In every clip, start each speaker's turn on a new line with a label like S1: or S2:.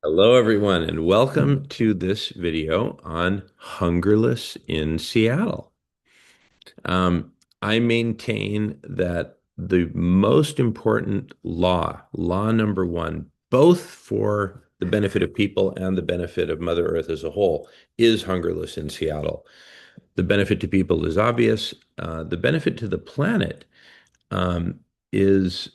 S1: Hello, everyone, and welcome to this video on Hungerless in Seattle. I maintain that the most important law number one, both for the benefit of people and the benefit of Mother Earth as a whole, is Hungerless in Seattle. The benefit to people is obvious. The benefit to the planet is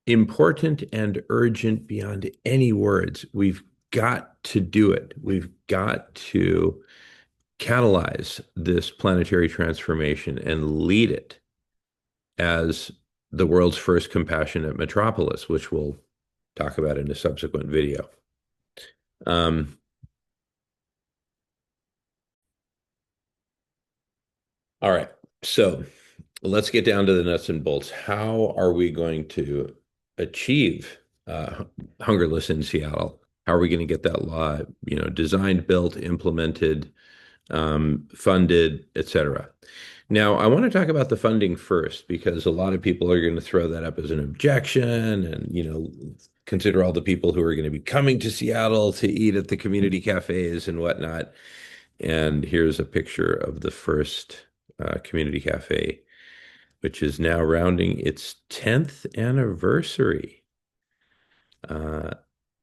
S1: important and urgent beyond any words. We've got to do it. We've got to catalyze this planetary transformation and lead it as the world's first compassionate metropolis, which we'll talk about in a subsequent video. Um, all right, so let's get down to the nuts and bolts. How are we going to achieve hungerless in Seattle? How are we going to get that law, designed, built, implemented, funded, etc.? Now, I want to talk about the funding first because a lot of people are going to throw that up as an objection and, consider all the people who are going to be coming to Seattle to eat at the community cafes and whatnot. And here's a picture of the first community cafe, which is now rounding its 10th anniversary uh,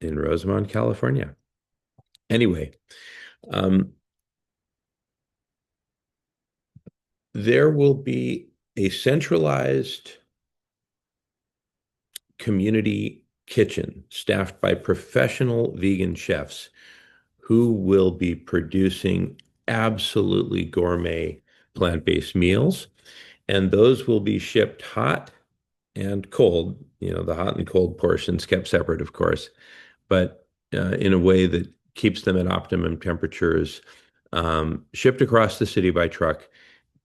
S1: in Rosamond, California. Anyway, um, there will be a centralized community kitchen staffed by professional vegan chefs who will be producing absolutely gourmet plant-based meals. And those will be shipped hot and cold, the hot and cold portions kept separate, of course, but in a way that keeps them at optimum temperatures, shipped across the city by truck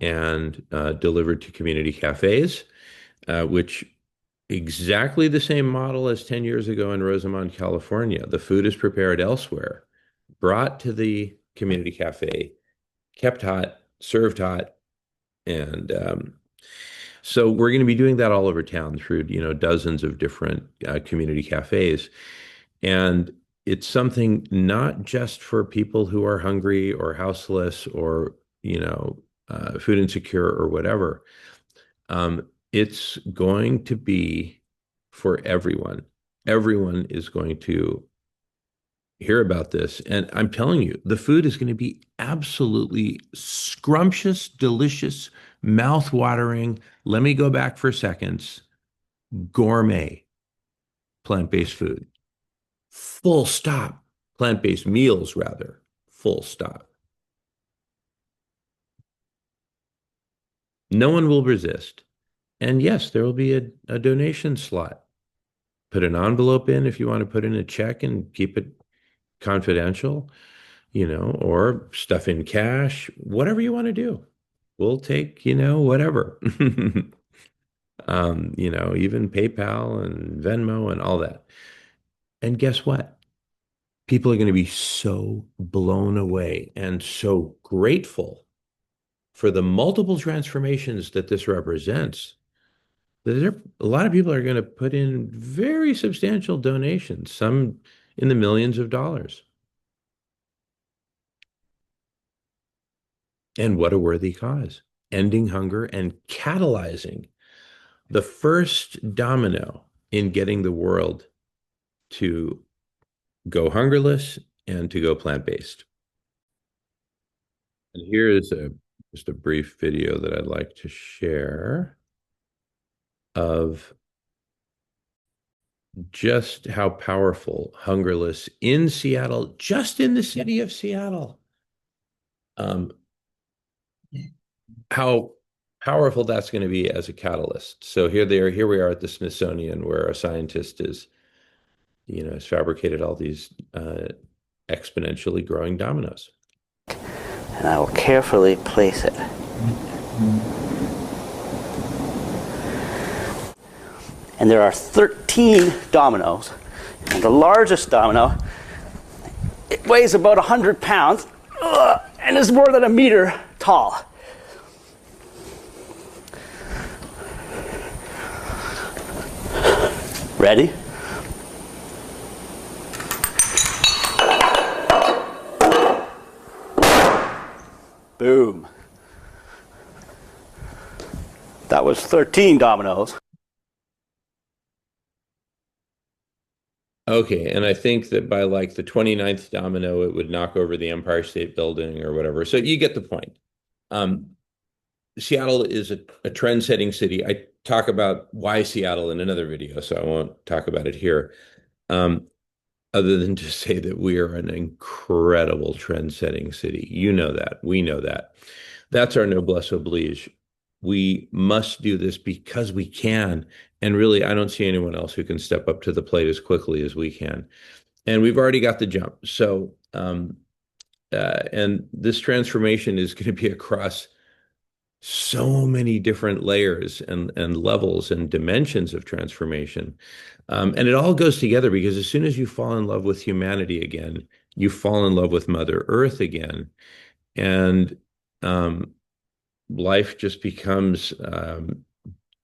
S1: and delivered to community cafes, which exactly the same model as 10 years ago in Rosamond, California. The food is prepared elsewhere, brought to the community cafe, kept hot, served hot, and so we're going to be doing that all over town through, dozens of different community cafes. And it's something not just for people who are hungry or houseless or, food insecure or whatever. It's going to be for everyone. Everyone is going to hear about this. And I'm telling you, the food is going to be absolutely scrumptious, delicious, mouth-watering. Let me go back for seconds. Gourmet plant-based food. Full stop. Plant-based meals, rather. Full stop. No one will resist. And yes, there will be a donation slot. Put an envelope in if you want to put in a check and keep it confidential, or stuff in cash, whatever you want to do. We'll take, whatever. Even PayPal and Venmo and all that. And guess what? People are going to be so blown away and so grateful for the multiple transformations that this represents that a lot of people are going to put in very substantial donations, some in the millions of dollars. And what a worthy cause. Ending hunger and catalyzing the first domino in getting the world to go hungerless and to go plant-based. And here is just a brief video that I'd like to share of just how powerful Hungerless in Seattle, just in the city of Seattle, um, how powerful that's going to be as a catalyst. So here we are at the Smithsonian, where a scientist has fabricated all these exponentially growing dominoes.
S2: And I will carefully place it. And there are 13 dominoes. And the largest domino, it weighs about 100 pounds and is more than a meter tall. Boom. That was 13 dominoes.
S1: Okay, and I think that by like the 29th domino, it would knock over the Empire State Building or whatever. So you get the point. Um, Seattle is a trend-setting city. I talk about why Seattle in another video, so I won't talk about it here. Um, other than to say that we are an incredible trend-setting city. You know that. We know that. That's our noblesse oblige. We must do this because we can. And really, I don't see anyone else who can step up to the plate as quickly as we can. And we've already got the jump. So, and this transformation is going to be across so many different layers and levels and dimensions of transformation. And it all goes together because as soon as you fall in love with humanity again, you fall in love with Mother Earth again. And life just becomes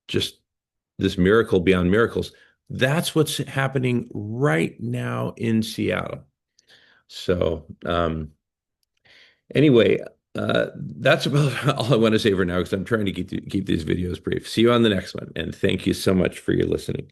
S1: just this miracle beyond miracles. That's what's happening right now in Seattle. So, anyway, that's about all I want to say for now because I'm trying to keep these videos brief. See you on the next one. And thank you so much for your listening.